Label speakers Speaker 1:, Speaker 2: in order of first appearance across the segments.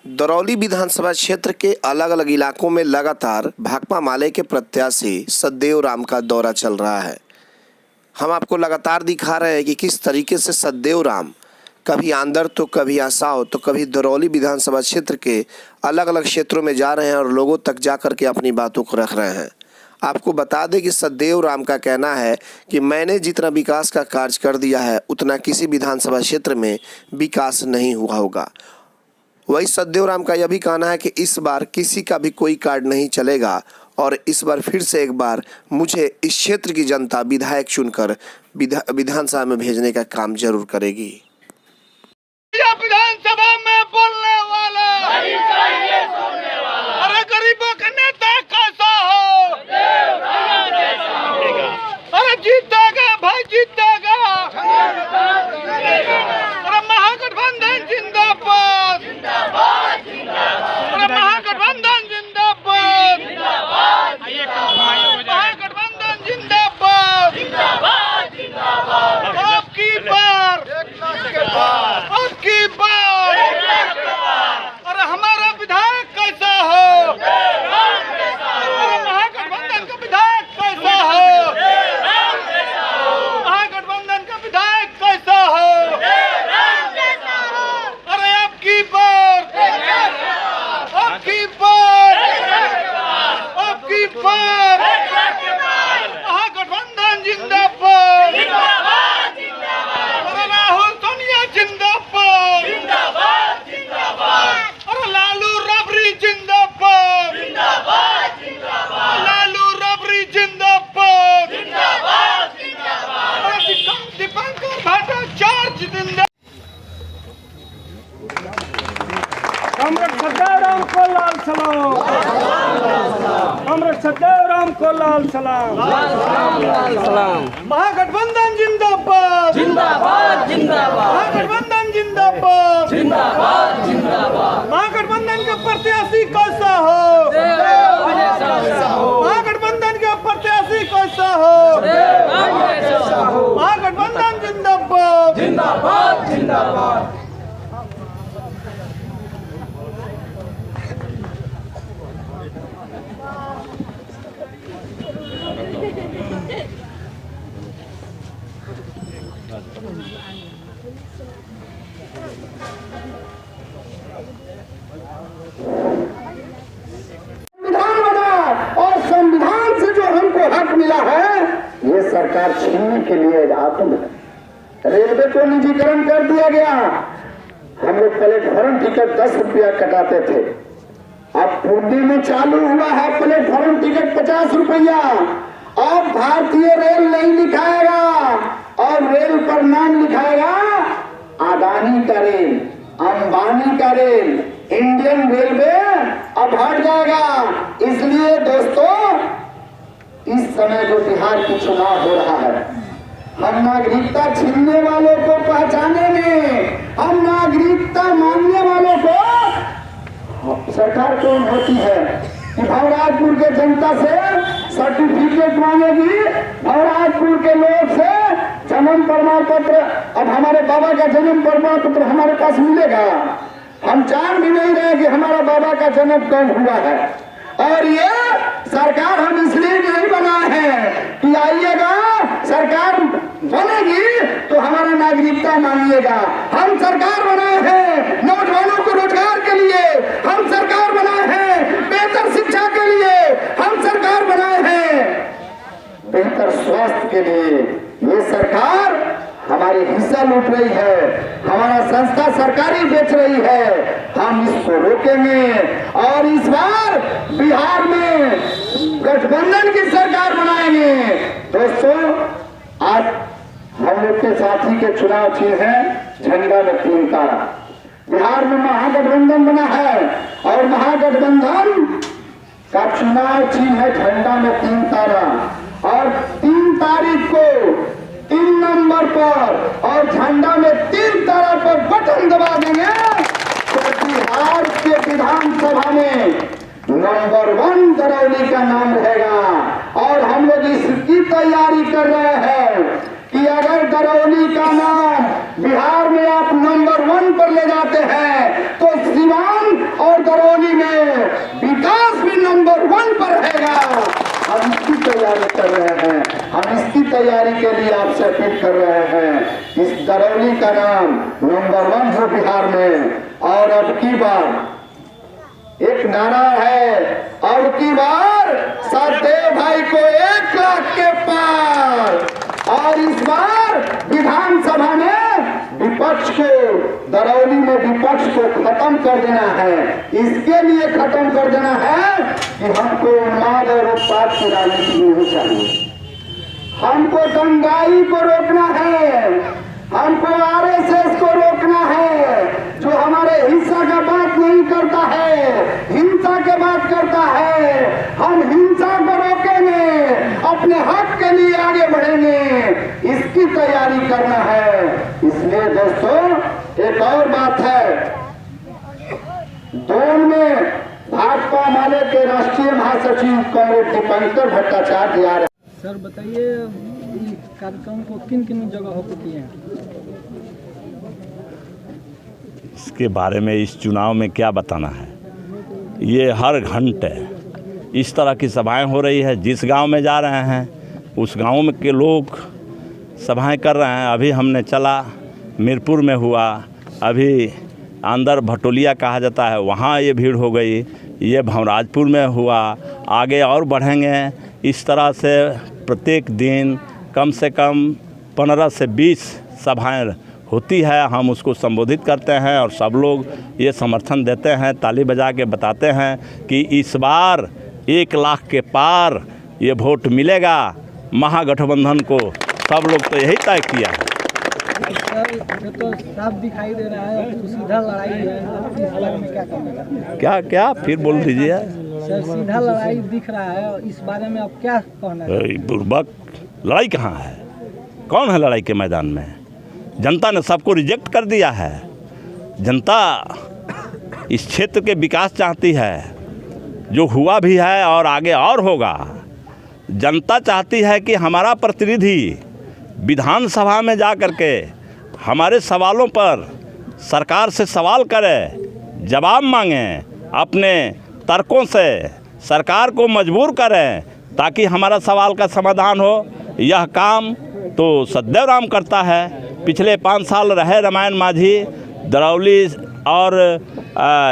Speaker 1: दरौली विधानसभा क्षेत्र के अलग अलग इलाकों में लगातार भाकपा माले के प्रत्याशी सतदेव राम का दौरा चल रहा है। हम आपको लगातार दिखा रहे हैं कि किस तरीके से सतदेव राम कभी आंदर तो कभी आसाव तो कभी दरौली विधानसभा क्षेत्र के अलग अलग क्षेत्रों में जा रहे हैं और लोगों तक जा कर के अपनी बातों को रख रहे हैं। आपको बता दें कि सतदेव राम का कहना है कि मैंने जितना विकास का कार्य कर दिया है उतना किसी विधानसभा क्षेत्र में विकास नहीं हुआ होगा। वही सतदेव राम का यह भी कहना है कि इस बार किसी का भी कोई कार्ड नहीं चलेगा और इस बार फिर से एक बार मुझे इस क्षेत्र की जनता विधायक चुनकर विधानसभा में भेजने का काम जरूर करेगी।
Speaker 2: विधानसभा में बोलने वाला नहीं चाहिए सुनने वाला। अरे गरीबों का नेता कैसा हो? अरे जीतेगा भाई जीतेगा। अरे महागठबंधन जिंदाबाद जिंदाबाद जिंदाबाद। अरे महागठबंधन जिंदाबाद जिंदाबाद। महागठबंधन जिंदाबाद जिंदाबाद जिंदाबाद। आपकी बार अरे हमारा विधायक कैसा हो? अरे महागठबंधन का विधायक कैसा हो? महागठबंधन का विधायक कैसा हो? अरे आपकी बार महागठबंधन जिंदाबाद। अरे राहुल सोनिया जिंदाबाद जिंदाबाद जिंदाबाद। अरे लालू रबरी जिंदाबाद जिंदाबाद जिंदाबाद। लालू रबरी जिंदाबाद जिंदाबाद जिंदाबाद। अरे दीपंकर भट्टाचार्य जिंदाबाद।
Speaker 3: कमरेड सतदेव राम को लाल सलाम। कमरेड सतदेव राम को लाल सलाम।
Speaker 2: महागठबंधन जिंदाबाद
Speaker 3: जिंदाबाद जिंदाबाद।
Speaker 2: महागठबंधन जिंदाबाद
Speaker 3: जिंदाबाद जिंदाबाद।
Speaker 2: महागठबंधन का प्रत्याशी कैसा हो? महागठबंधन का प्रत्याशी कैसा हो? महागठबंधन जिंदाबाद
Speaker 3: जिंदाबाद जिंदाबाद।
Speaker 4: संविधान बना और संविधान से जो हमको हक मिला है ये सरकार छीनने के लिए आतुर है। रेलवे को निजीकरण कर दिया गया। हम लोग प्लेटफॉर्म टिकट 10 रुपया कटाते थे। अब पूर्वी में चालू हुआ है प्लेटफॉर्म टिकट 50 रुपया। अब भारतीय रेल नहीं लिखाएगा और रेल पर नाम लिखाएगा अदानी का रेल, अंबानी का रेल, इंडियन रेलवे अब हट जाएगा। इसलिए दोस्तों इस समय जो बिहार की चुनाव हो रहा है हम नागरिकता छीनने वालों को पहचानेंगे। हम नागरिकता मांगने वालों को सरकार कौन होती है कि भवराजपुर के जनता से सर्टिफिकेट मांगेगी, भवराजपुर के लोग से जन्म प्रमाण पत्र। अब हमारे बाबा का जन्म प्रमाण पत्र हमारे पास मिलेगा? हम जान भी नहीं रहे कि हमारा बाबा का जन्म कब हुआ है। और ये सरकार हम इसलिए नहीं बनाए हैं कि आइएगा सरकार बनेगी तो हमारा नागरिकता मांगिएगा। हम सरकार बनाए हैं नौजवानों को रोजगार के लिए, हम सरकार बनाए हैं बेहतर शिक्षा के लिए, हम सरकार बनाए हैं बेहतर स्वास्थ्य के लिए। ये सरकार हमारी हिस्सा लूट रही है, हमारा संस्था सरकारी बेच रही है। हम इसको रोकेंगे और इस बार बिहार में गठबंधन की सरकार बनाएंगे। दोस्तों आज हम लोग के साथी के चुनाव चिन्ह है झंडा में 3 तारा। बिहार में महागठबंधन बना है और महागठबंधन का चुनाव चिन्ह है झंडा में 3 तारा। और 3 तारीख को 3 नंबर पर और झंडा में 3 तारा पर बटन दबा देंगे तो बिहार के विधानसभा में नंबर 1 दरौली का नाम रहेगा। और हम लोग इसकी तैयारी कर रहे हैं कि अगर दरौली का नाम बिहार में आप नंबर 1 पर ले जाते हैं तो सिवान और दरौली में विकास भी नंबर 1 पर रहेगा। हम इसकी तैयारी कर रहे हैं, हम इसकी तैयारी के लिए आपसे अपील कर रहे हैं। इस दरौली का नाम नंबर 1 हो बिहार में। और अब की बार एक नारा है, अब की बार सचदेव भाई को 1 लाख के पार। और इस बार विधानसभा में विपक्ष को, दरौली में विपक्ष को खत्म कर देना है। इसके लिए खत्म कर देना है कि हमको उन्माद और उत्पाद की राजनीति नहीं चाहिए। हमको दंगाई को रोकना है, हमको आरएसएस को रोकना है, जो हमारे हिंसा का बात नहीं करता है, हिंसा के बात करता है। हम हिंसा को रोकेंगे, अपने हक के लिए आगे बढ़ेंगे, इसकी तैयारी करना है। इसलिए दोस्तों एक और बात है, दोन में भाजपा माले के राष्ट्रीय महासचिव कॉमरेड दीपंकर भट्टाचार्य आ रहे।
Speaker 5: सर बताइए, कार्यक्रम को किन किन जगहों पर किए हैं?
Speaker 6: इसके बारे में इस चुनाव में क्या बताना है। ये हर घंटे इस तरह की सभाएं हो रही है। जिस गांव में जा रहे हैं उस गांव में के लोग सभाएं कर रहे हैं। अभी हमने चला मीरपुर में हुआ, अभी अंदर भटोलिया कहा जाता है, वहाँ ये भीड़ हो गई। ये भंवराजपुर में हुआ, आगे और बढ़ेंगे। इस तरह से प्रत्येक दिन कम से कम 15 से 20 सभाएं होती है। हम उसको संबोधित करते हैं और सब लोग ये समर्थन देते हैं, ताली बजा के बताते हैं कि इस बार 1 लाख के पार ये वोट मिलेगा महागठबंधन को। सब लोग तो यही तय किया है।
Speaker 5: सर ये तो साफ दिखाई दे रहा है तो सीधा लड़ाई है, इस बारे में क्या कहना चाहते हैं?
Speaker 6: क्या फिर बोल दीजिए
Speaker 5: सर, सीधा लड़ाई दिख रहा है, इस बारे में आप क्या कहना है?
Speaker 6: बुर्बक, लड़ाई कहाँ है? कौन है लड़ाई के मैदान में? जनता ने सबको रिजेक्ट कर दिया है। जनता इस क्षेत्र के विकास चाहती है, जो हुआ भी है और आगे और होगा। जनता चाहती है कि हमारा प्रतिनिधि विधानसभा में जा कर के हमारे सवालों पर सरकार से सवाल करे, जवाब मांगे, अपने तर्कों से सरकार को मजबूर करें ताकि हमारा सवाल का समाधान हो। यह काम तो सचदेव राम करता है। पिछले 5 साल रहे रामायण माझी दरौली और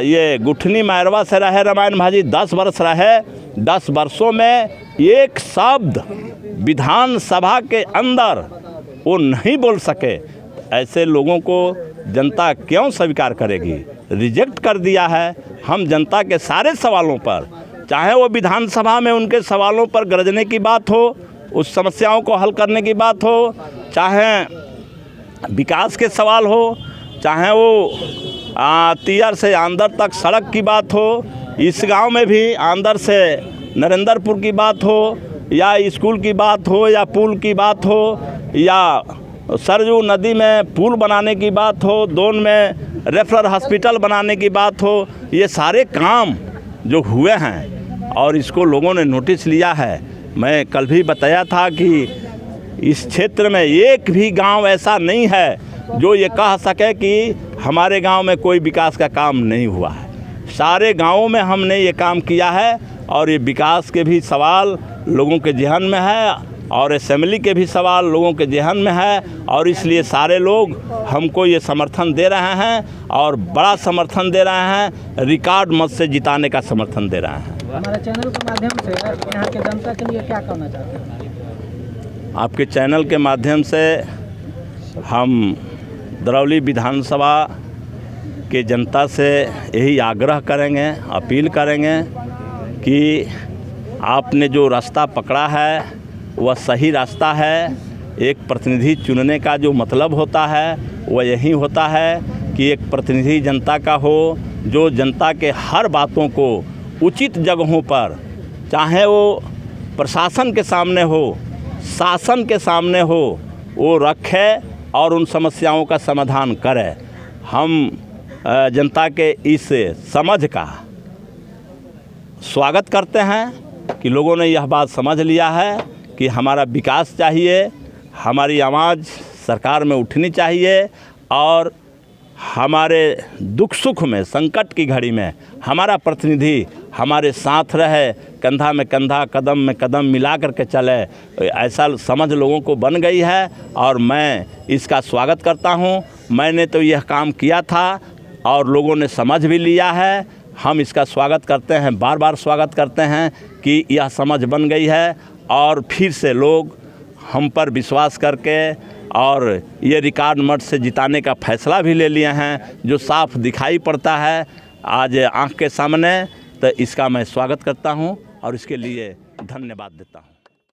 Speaker 6: ये गुठनी मैरवा से रहे रामायण माझी, 10 वर्ष रहे। 10 वर्षों में एक शब्द विधानसभा के अंदर वो नहीं बोल सके। ऐसे लोगों को जनता क्यों स्वीकार करेगी? रिजेक्ट कर दिया है। हम जनता के सारे सवालों पर, चाहे वो विधानसभा में उनके सवालों पर गरजने की बात हो, उस समस्याओं को हल करने की बात हो, चाहे विकास के सवाल हो, चाहे वो तियर से आंदर तक सड़क की बात हो, इस गांव में भी आंदर से नरेंद्रपुर की बात हो, या स्कूल की बात हो, या पुल की बात हो, या सरजू नदी में पुल बनाने की बात हो, दोन में रेफरल हॉस्पिटल बनाने की बात हो, ये सारे काम जो हुए हैं और इसको लोगों ने नोटिस लिया है। मैं कल भी बताया था कि इस क्षेत्र में एक भी गांव ऐसा नहीं है जो ये कह सके कि हमारे गांव में कोई विकास का काम नहीं हुआ है। सारे गांवों में हमने ये काम किया है और ये विकास के भी सवाल लोगों के जहन में है और असेंबली के भी सवाल लोगों के जहन में है, और इसलिए सारे लोग हमको ये समर्थन दे रहे हैं और बड़ा समर्थन दे रहे हैं। रिकॉर्ड मत से जिताने का समर्थन दे रहे हैं।
Speaker 5: हमारे चैनल के माध्यम से यहाँ के जनता के लिए क्या कहना चाहते हैं?
Speaker 6: आपके चैनल के माध्यम से हम दरौली विधानसभा के जनता से यही आग्रह करेंगे, अपील करेंगे कि आपने जो रास्ता पकड़ा है वह सही रास्ता है। एक प्रतिनिधि चुनने का जो मतलब होता है वह यही होता है कि एक प्रतिनिधि जनता का हो, जो जनता के हर बातों को उचित जगहों पर, चाहे वो प्रशासन के सामने हो, शासन के सामने हो, वो रखे और उन समस्याओं का समाधान करे। हम जनता के इस समझ का स्वागत करते हैं कि लोगों ने यह बात समझ लिया है कि हमारा विकास चाहिए, हमारी आवाज़ सरकार में उठनी चाहिए और हमारे दुख सुख में, संकट की घड़ी में हमारा प्रतिनिधि हमारे साथ रहे, कंधा में कंधा, कदम में कदम मिला करके चले, ऐसा समझ लोगों को बन गई है और मैं इसका स्वागत करता हूं। मैंने तो यह काम किया था और लोगों ने समझ भी लिया है। हम इसका स्वागत करते हैं, बार बार स्वागत करते हैं कि यह समझ बन गई है और फिर से लोग हम पर विश्वास करके और ये रिकॉर्ड मत से जिताने का फैसला भी ले लिए हैं, जो साफ दिखाई पड़ता है आज आंख के सामने। तो इसका मैं स्वागत करता हूं और इसके लिए धन्यवाद देता हूं।